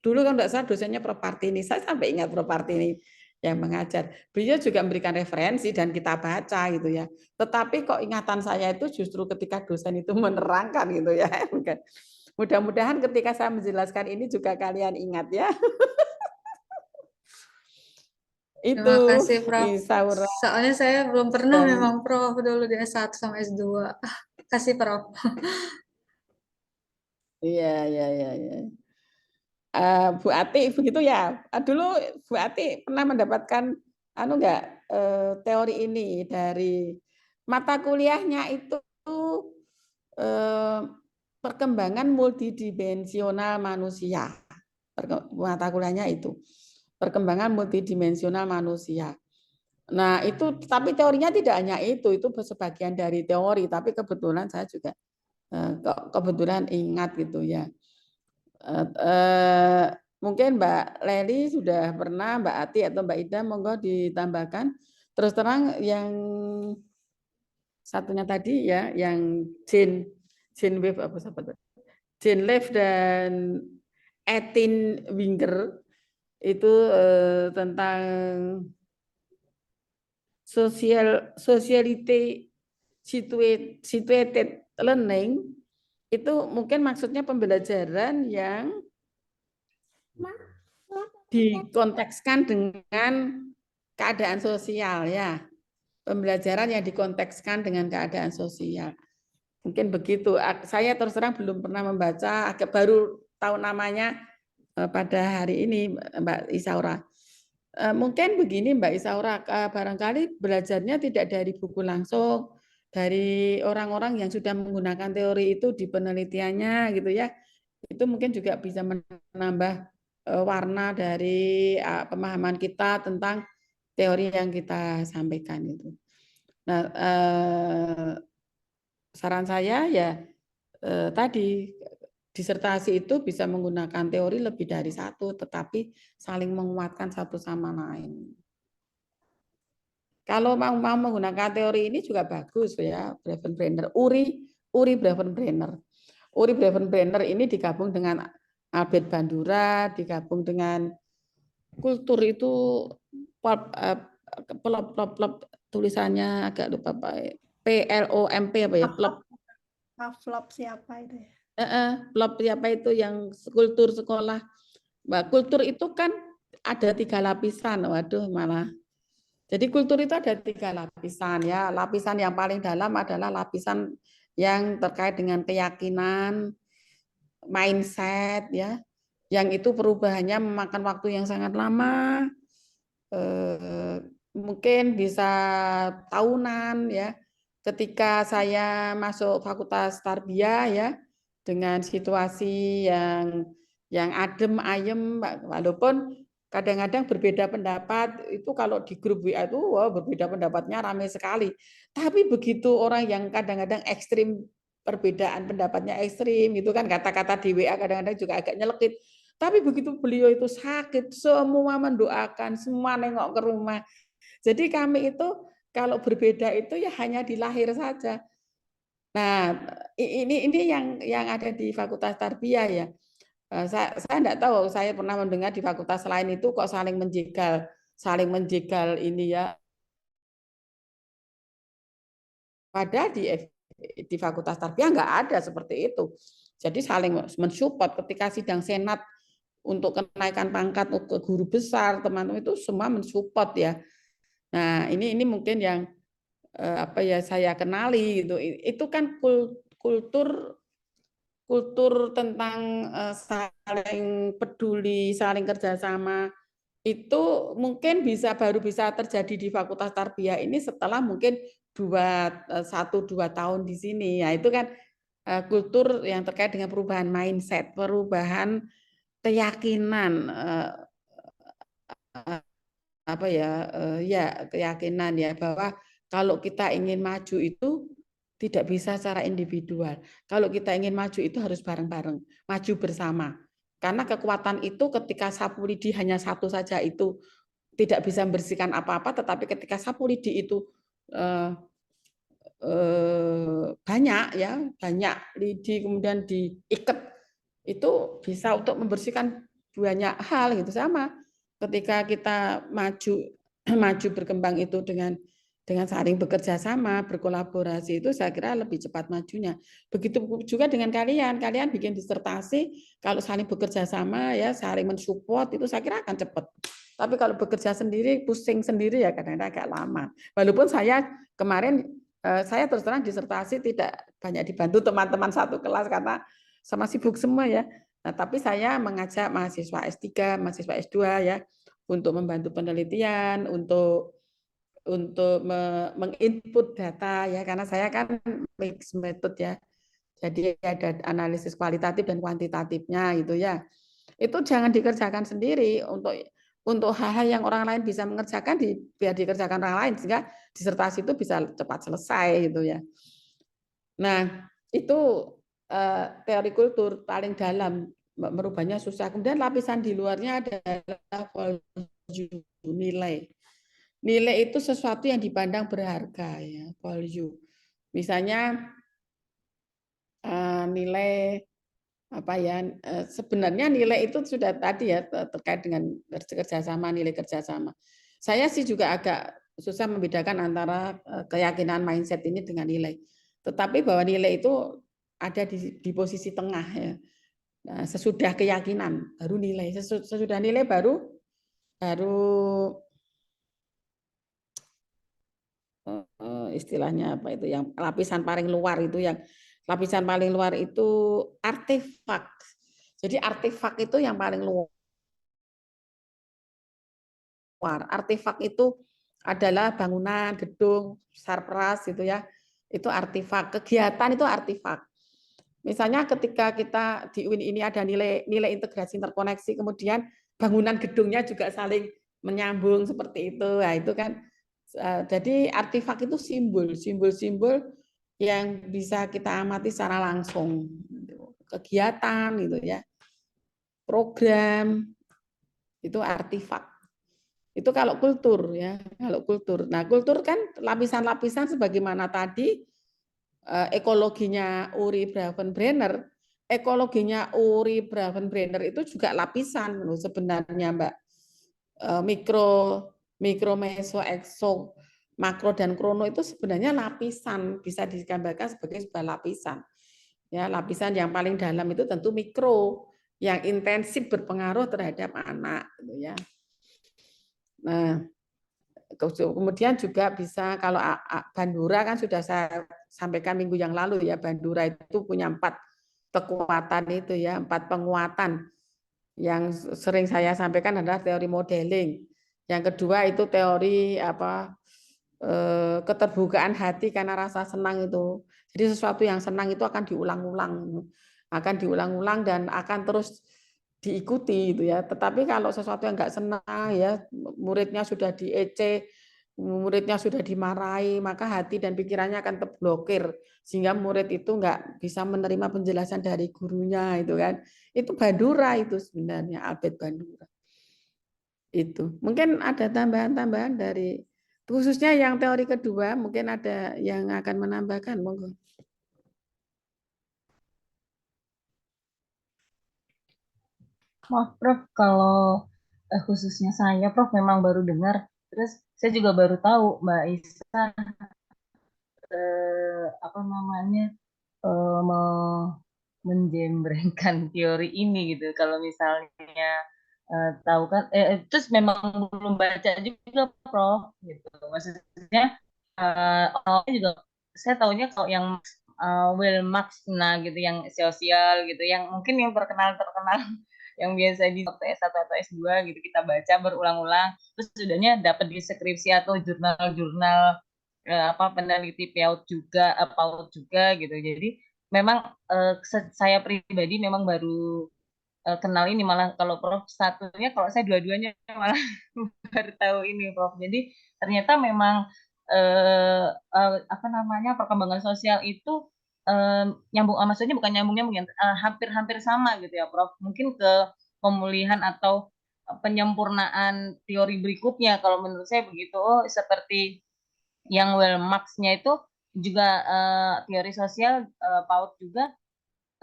dulu kan enggak salah dosennya Prof Partini. Saya sampai ingat Prof Partini yang mengajar. Beliau juga memberikan referensi dan kita baca gitu ya. Tetapi kok ingatan saya itu justru ketika dosen itu menerangkan gitu ya. Mudah-mudahan ketika saya menjelaskan ini juga kalian ingat ya. Terima Itu kasih, Prof. Isaura Soalnya saya belum pernah dan memang Prof dulu di S1 sama S2. Kasih, Prof. iya iya iya iya. Bu Ati begitu ya. Dulu Bu Ati pernah mendapatkan enggak teori ini dari mata kuliahnya itu perkembangan multidimensional manusia. Mata kuliahnya itu perkembangan multidimensional manusia. Nah, itu tapi teorinya tidak hanya itu sebagian dari teori, tapi kebetulan saya juga kebetulan ingat gitu ya. Mungkin Mbak Leli sudah pernah, Mbak Ati atau Mbak Ida monggo ditambahkan. Terus terang yang satunya tadi ya, yang Jane Wave apa sahabat? Jane Wave dan Etin Winger itu tentang sociality situated learning itu mungkin maksudnya pembelajaran yang dikontekskan dengan keadaan sosial ya. Pembelajaran yang dikontekskan dengan keadaan sosial. Mungkin begitu. Saya terus terang belum pernah membaca, agak baru tahu namanya pada hari ini Mbak Isaura. Mungkin begini Mbak Isaura, barangkali belajarnya tidak dari buku langsung, dari orang-orang yang sudah menggunakan teori itu di penelitiannya gitu ya. Itu mungkin juga bisa menambah warna dari pemahaman kita tentang teori yang kita sampaikan itu. Nah, saran saya ya tadi disertasi itu bisa menggunakan teori lebih dari satu, tetapi saling menguatkan satu sama lain. Kalau mau menggunakan teori ini juga bagus ya, Bravenbrenner, Uri Bravenbrenner. Uri Bravenbrenner ini digabung dengan Albert Bandura, digabung dengan kultur itu plop tulisannya agak lupa Pak. PLOMP apa ya? Plop Pavlov siapa itu ya? Plop siapa itu yang kultur sekolah. Mbak, kultur itu kan ada 3 lapisan. Waduh, malah. Jadi kultur itu ada 3 lapisan ya. Lapisan yang paling dalam adalah lapisan yang terkait dengan keyakinan, mindset ya. Yang itu perubahannya memakan waktu yang sangat lama. Mungkin bisa tahunan ya. Ketika saya masuk Fakultas Tarbiyah ya, dengan situasi yang adem ayem, walaupun kadang-kadang berbeda pendapat itu, kalau di grup WA itu wow, berbeda pendapatnya ramai sekali. Tapi begitu orang yang kadang-kadang ekstrim, perbedaan pendapatnya ekstrim itu kan, kata-kata di WA kadang-kadang juga agak nyelekit. Tapi begitu beliau itu sakit, semua mendoakan, semua nengok ke rumah. Jadi kami itu kalau berbeda itu ya hanya di lahir saja. Nah, ini yang ada di Fakultas Tarbiyah ya. Saya enggak tahu, saya pernah mendengar di fakultas lain itu kok saling menjegal ini ya. Padahal di Fakultas Tarbiyah enggak ada seperti itu. Jadi saling mensupport ketika sidang senat untuk kenaikan pangkat ke guru besar, teman-teman itu semua mensupport ya. Nah, ini mungkin yang apa ya saya kenali gitu. Itu kan kultur tentang saling peduli, saling kerjasama, itu mungkin baru bisa terjadi di Fakultas Tarbiyah ini setelah mungkin 1-2 tahun di sini. Ya itu kan kultur yang terkait dengan perubahan mindset, perubahan keyakinan, apa ya, ya keyakinan ya, bahwa kalau kita ingin maju itu tidak bisa secara individual. Kalau kita ingin maju itu harus bareng-bareng, maju bersama. Karena kekuatan itu ketika sapu lidi hanya satu saja itu tidak bisa membersihkan apa-apa, tetapi ketika sapu lidi itu banyak ya, banyak lidi kemudian diikat, itu bisa untuk membersihkan banyak hal gitu. Sama ketika kita maju berkembang itu dengan saling bekerja sama, berkolaborasi, itu saya kira lebih cepat majunya. Begitu juga dengan kalian bikin disertasi, kalau saling bekerja sama ya, saling mensupport, itu saya kira akan cepat. Tapi kalau bekerja sendiri, pusing sendiri ya kadang-kadang agak lama. Walaupun saya kemarin saya terus terang disertasi tidak banyak dibantu teman-teman satu kelas karena sama sibuk semua ya. Nah, tapi saya mengajak mahasiswa S3, mahasiswa S2 ya untuk membantu penelitian, untuk menginput data ya, karena saya kan mix method ya. Jadi ada analisis kualitatif dan kuantitatifnya gitu ya. Itu jangan dikerjakan sendiri, untuk hal-hal yang orang lain bisa mengerjakan biar dikerjakan orang lain sehingga disertasi itu bisa cepat selesai gitu ya. Nah, itu teori kultur paling dalam, merubahnya susah. Kemudian lapisan di luarnya adalah value, nilai. Nilai itu sesuatu yang dipandang berharga ya, value. Misalnya nilai apa ya, sebenarnya nilai itu sudah tadi ya terkait dengan kerjasama, nilai kerjasama. Saya sih juga agak susah membedakan antara keyakinan mindset ini dengan nilai. Tetapi bahwa nilai itu ada di posisi tengah ya. Nah, sesudah keyakinan baru nilai, sesudah nilai baru istilahnya apa itu, yang lapisan paling luar itu, artefak. Jadi artefak itu yang paling luar. Artefak itu adalah bangunan, gedung, sarpras gitu ya. Itu artefak. Kegiatan itu artefak. Misalnya ketika kita di UIN ini ada nilai integrasi interkoneksi, kemudian bangunan gedungnya juga saling menyambung seperti itu. Nah, itu kan jadi artefak itu simbol-simbol yang bisa kita amati secara langsung. Kegiatan gitu ya. Program itu artefak. Itu kalau kultur ya, kalau kultur. Nah, kultur kan lapisan-lapisan sebagaimana tadi ekologinya Uri Bravenbrenner. Ekologinya Uri Bravenbrenner itu juga lapisan loh sebenarnya, Mbak. Mikro, meso, makro dan krono itu sebenarnya lapisan, bisa digambarkan sebagai sebuah lapisan. Ya, lapisan yang paling dalam itu tentu mikro, yang intensif berpengaruh terhadap anak, gitu ya. Nah, kemudian juga bisa kalau Bandura kan sudah saya sampaikan minggu yang lalu ya, Bandura itu punya 4 kekuatan itu ya, 4 penguatan. Yang sering saya sampaikan adalah teori modeling. Yang kedua itu teori keterbukaan hati karena rasa senang itu. Jadi sesuatu yang senang itu akan diulang-ulang dan akan terus diikuti itu ya. Tetapi kalau sesuatu yang enggak senang ya, muridnya sudah diece, muridnya sudah dimarahi, maka hati dan pikirannya akan terblokir sehingga murid itu enggak bisa menerima penjelasan dari gurunya itu kan. Itu Bandura itu sebenarnya, Albert Bandura. Itu. Mungkin ada tambahan-tambahan dari khususnya yang teori kedua, mungkin ada yang akan menambahkan, monggo. Maaf Prof, kalau khususnya saya Prof memang baru dengar, terus saya juga baru tahu Mbak Isa apa namanya menjembrengkan teori ini gitu. Kalau misalnya tahu kan, terus memang belum baca juga Prof gitu. Maksudnya awalnya juga saya tahunya kalau yang Will Marx, nah gitu, yang sosial gitu, yang mungkin yang terkenal yang biasa di waktu S1 atau S2 gitu kita baca berulang-ulang, terus sudahnya dapat di skripsi atau jurnal-jurnal peneliti PAUD juga gitu. Jadi memang saya pribadi memang baru kenal ini, malah kalau Prof satunya, kalau saya dua-duanya malah baru tahu ini Prof. Jadi ternyata memang apa namanya perkembangan sosial itu nyambung, maksudnya bukan nyambung-nyambung, hampir-hampir sama gitu ya Prof. Mungkin ke pemulihan atau penyempurnaan teori berikutnya kalau menurut saya begitu. Oh, seperti yang Well Marx-nya itu juga teori sosial PAUD juga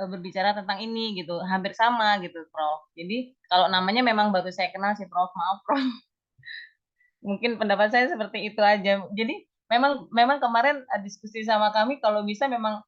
berbicara tentang ini gitu, hampir sama gitu Prof. Jadi kalau namanya memang baru saya kenal sih Prof, maaf Prof. Mungkin pendapat saya seperti itu aja. Jadi memang kemarin diskusi sama kami kalau bisa memang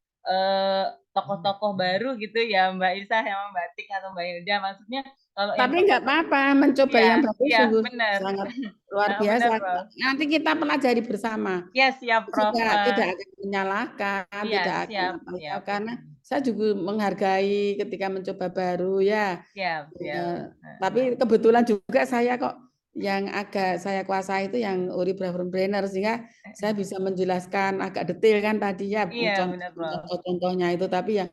tokoh-tokoh baru gitu ya Mbak Isa sama Mbak Tik atau Mbak Hilda, maksudnya kalau yang Tapi enggak apa-apa, mencoba iya, yang baru iya sungguh benar. sangat luar Benar biasa. Prof. Nanti kita pelajari bersama. Ya siap Prof. Tidak akan menyalahkan, Iya tidak akan siap, apa ya, siap. karena saya juga menghargai ketika mencoba baru ya. Siap, siap. Tapi kebetulan juga saya kok yang agak saya kuasai itu yang Uri Brenner, sehingga saya bisa menjelaskan agak detail kan tadi ya, Iya, benar Prof. contoh-contohnya itu. Tapi yang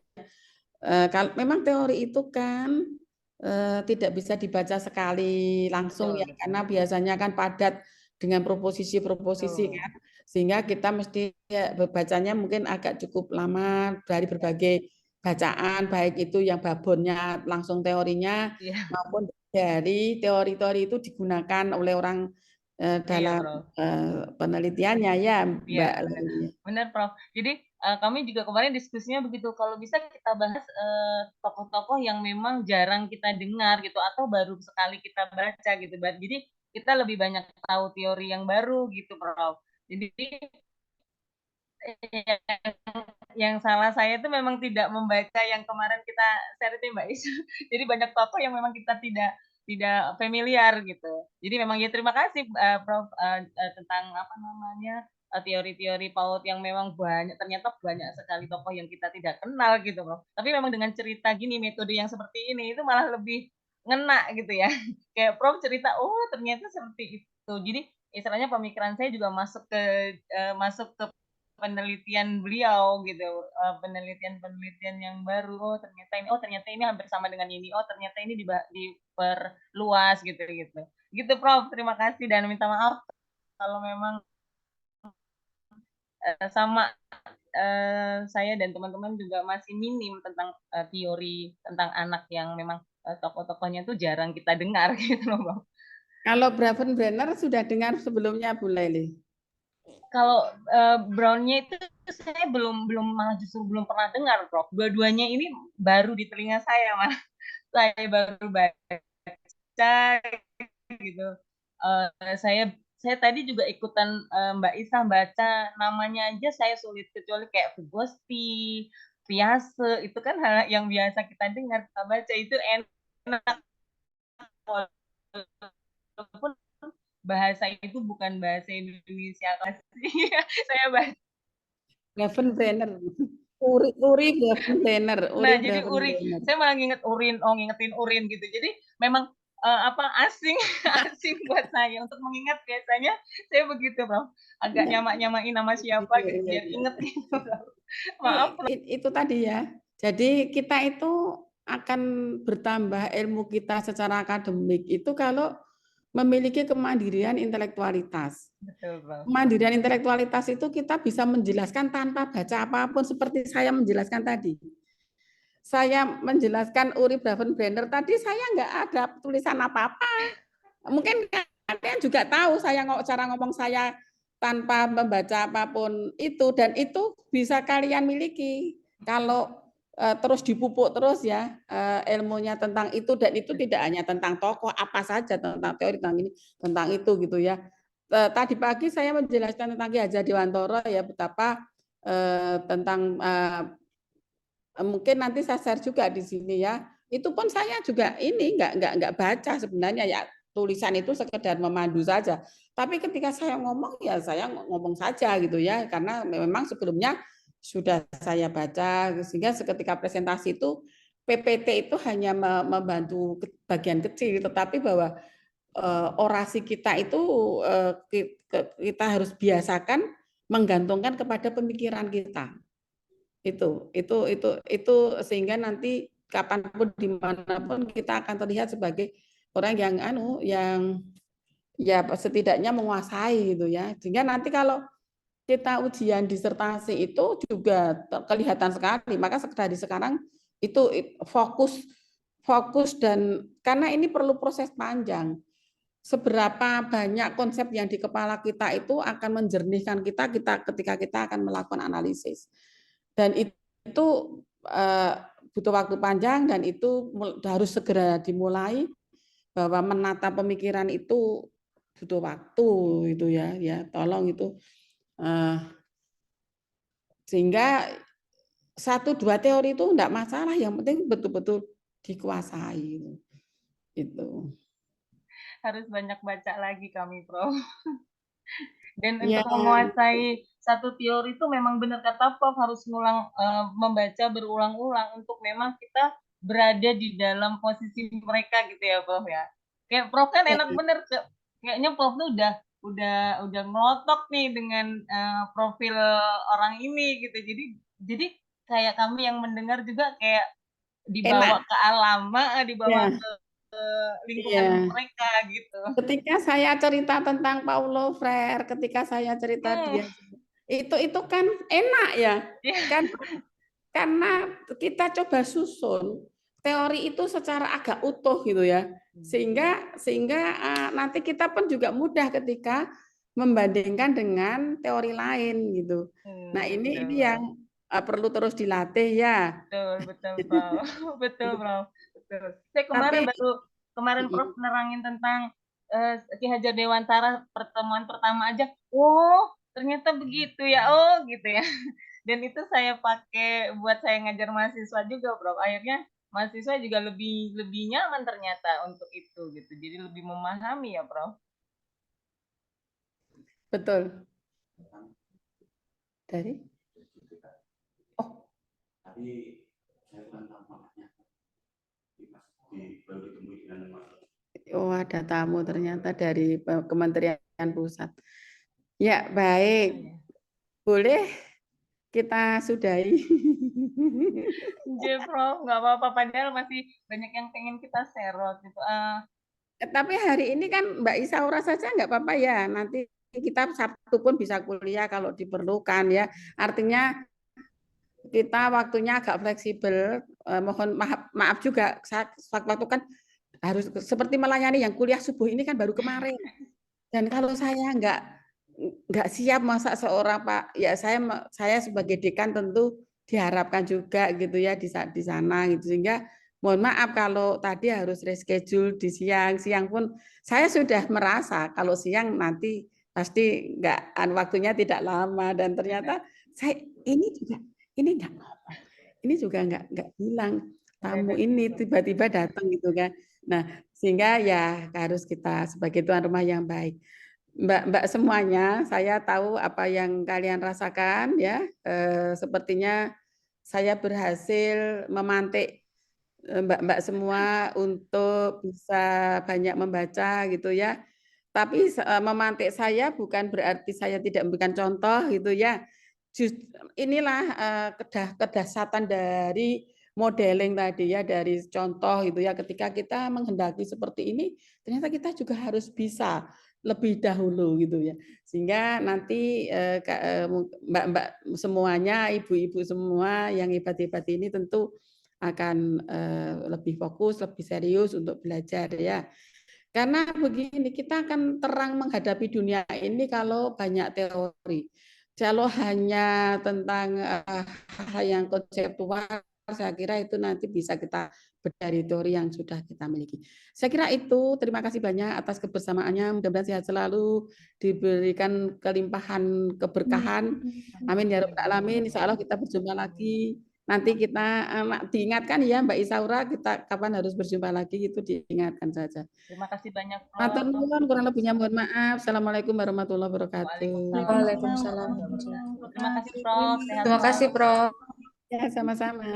kalau memang teori itu kan tidak bisa dibaca sekali langsung Betul, ya, betul. karena biasanya kan padat dengan proposisi-proposisi Betul. kan, sehingga kita mesti ya, bacanya mungkin agak cukup lama dari berbagai bacaan, baik itu yang babonnya langsung teorinya Iya, maupun dari teori-teori itu digunakan oleh orang iya dalam Prof. penelitiannya ya Iya, Mbak benar. Lani. Benar Prof. Jadi kami juga kemarin diskusinya begitu. Kalau bisa kita bahas tokoh-tokoh yang memang jarang kita dengar gitu, atau baru sekali kita baca gitu. Jadi kita lebih banyak tahu teori yang baru gitu Prof. Jadi yang salah saya itu memang tidak membaca yang kemarin kita share itu Mbak Isa. Jadi banyak tokoh yang memang kita tidak familiar gitu. Jadi memang ya terima kasih Prof tentang apa namanya teori-teori PAUD yang memang ternyata banyak sekali tokoh yang kita tidak kenal gitu Prof. Tapi memang dengan cerita gini, metode yang seperti ini itu malah lebih ngena gitu ya. Kayak Prof cerita, oh ternyata seperti itu. Jadi istilahnya pemikiran saya juga masuk ke penelitian beliau gitu, penelitian yang baru. Oh ternyata ini hampir sama dengan ini, oh ternyata ini diperluas gitu Prof. Terima kasih dan minta maaf kalau memang sama saya dan teman-teman juga masih minim tentang teori tentang anak yang memang tokoh-tokohnya itu jarang kita dengar gitu loh Bang. Kalau Brenner sudah dengar sebelumnya Bu Leli? Kalau Brown-nya itu saya malah justru belum pernah dengar, Prof. Dua-duanya ini baru di telinga saya, malah saya baru baca gitu. Saya tadi juga ikutan Mbak Isa baca, namanya aja saya sulit, kecuali kayak Vygotsky, piase, itu kan hal yang biasa kita dengar, kita baca, itu enak. Walaupun bahasa itu bukan bahasa Indonesia klasik. Saya baca. Gravenbrenner. Uri Gravenbrenner. Nah, jadi saya malah ngingetin urin gitu. Jadi memang asing asing buat saya untuk mengingat. Biasanya saya begitu, Bro. Agak nyamak-nyamain nama siapa gitu biar inget gitu. Maaf. Itu tadi ya. Jadi kita itu akan bertambah ilmu kita secara akademik itu kalau memiliki kemandirian intelektualitas. Betul, Bro. Kemandirian intelektualitas itu kita bisa menjelaskan tanpa baca apapun seperti saya menjelaskan tadi. Saya menjelaskan Uri Gravenbrenner tadi, saya nggak ada tulisan apa-apa. Mungkin kalian juga tahu saya cara ngomong saya tanpa membaca apapun itu, dan itu bisa kalian miliki kalau terus dipupuk terus ya ilmunya tentang itu, dan itu tidak hanya tentang tokoh apa saja, tentang teori, tentang ini, tentang itu gitu ya. Tadi pagi saya menjelaskan tentang Ki Hajar Dewantara ya, betapa tentang mungkin nanti saya share juga di sini ya. Itu pun saya juga ini nggak baca sebenarnya ya, tulisan itu sekedar memandu saja. Tapi ketika saya ngomong ya saya ngomong saja gitu ya, karena memang sebelumnya sudah saya baca, sehingga ketika presentasi itu PPT itu hanya membantu bagian kecil, tetapi bahwa orasi kita itu kita harus biasakan menggantungkan kepada pemikiran kita. Itu sehingga nanti kapanpun dimanapun kita akan terlihat sebagai orang yang ya setidaknya menguasai gitu ya. Sehingga nanti kalau kita ujian disertasi itu juga kelihatan sekali. Maka dari sekarang itu fokus dan karena ini perlu proses panjang. Seberapa banyak konsep yang di kepala kita itu akan menjernihkan kita ketika kita akan melakukan analisis. Dan itu butuh waktu panjang, dan itu harus segera dimulai, bahwa menata pemikiran itu butuh waktu itu ya tolong itu sehingga 1-2 teori itu enggak masalah, yang penting betul-betul dikuasai itu. Harus banyak baca lagi kami, Prof. Dan untuk menguasai satu teori itu memang benar kata Prof, harus membaca berulang-ulang untuk memang kita berada di dalam posisi mereka gitu ya, Prof ya. Kayak Prof kan enak bener, kayaknya Prof tuh udah ngelotok nih dengan profil orang ini gitu. Jadi kayak kami yang mendengar juga kayak dibawa ke alam, dibawa ke lingkungan mereka gitu. Ketika saya cerita tentang Paulo Freire, ketika saya cerita dia itu kan enak ya, kan karena kita coba susun teori itu secara agak utuh gitu ya, sehingga nanti kita pun juga mudah ketika membandingkan dengan teori lain gitu. Nah ini yang perlu terus dilatih ya. Betul Prof. Betul Prof. Betul. Saya kemarin Prof nerangin tentang Ki Hajar Dewantara pertemuan pertama aja. Oh, ternyata begitu ya. Oh, gitu ya. Dan itu saya pakai buat saya ngajar mahasiswa juga, Prof. Akhirnya mahasiswa juga lebih nyaman ternyata untuk itu gitu. Jadi lebih memahami ya, Prof. Betul. Dari tadi saya kurang tahu makanya baru ditemui dengan ada tamu ternyata dari Kementerian Pusat. Ya, baik. Boleh kita sudahi. Ya, Prof, nggak apa-apa. Padahal masih banyak yang pengen kita share gitu. Tapi hari ini kan Mbak Isaura saja nggak apa-apa ya. Nanti kita Sabtu pun bisa kuliah kalau diperlukan ya. Artinya kita waktunya agak fleksibel. Mohon maaf juga, waktu kan harus seperti melayani yang kuliah subuh ini kan baru kemarin. Dan kalau saya nggak siap masa seorang Pak, ya saya sebagai dekan tentu diharapkan juga gitu ya di sana gitu, sehingga mohon maaf kalau tadi harus reschedule di siang pun saya sudah merasa kalau siang nanti pasti waktunya tidak lama, dan ternyata saya ini nggak ngomong. ini juga nggak bilang tamu ini tiba-tiba datang gitu kan. Nah, sehingga ya harus kita sebagai tuan rumah yang baik. Mbak semuanya, saya tahu apa yang kalian rasakan ya. Sepertinya saya berhasil memantik Mbak-mbak semua untuk bisa banyak membaca gitu ya. Tapi memantik saya bukan berarti saya tidak memberikan contoh gitu ya. Inilah kedahsyatan dari modeling tadi ya, dari contoh itu ya, ketika kita menghendaki seperti ini ternyata kita juga harus bisa lebih dahulu gitu ya, sehingga nanti mbak-mbak semuanya, ibu-ibu semua yang hebat-hebat ini tentu akan lebih fokus, lebih serius untuk belajar ya. Karena begini, kita akan terang menghadapi dunia ini kalau banyak teori. Kalau hanya tentang hal yang konseptual, saya kira itu nanti bisa kita dari teori yang sudah kita miliki. Saya kira itu, terima kasih banyak atas kebersamaannya, mudah-mudahan sehat selalu, diberikan kelimpahan keberkahan. Amin ya rabbal alamin. Insya Allah kita berjumpa lagi. Nanti kita diingatkan ya Mbak Isaura, kita kapan harus berjumpa lagi itu diingatkan saja. Terima kasih banyak, Prof. Matur nuwun, kurang lebihnya mohon maaf. Assalamualaikum warahmatullahi wabarakatuh. Waalaikumsalam. Terima kasih, Prof. Sehat Terima kasih, selalu. Prof. Ya, sama-sama.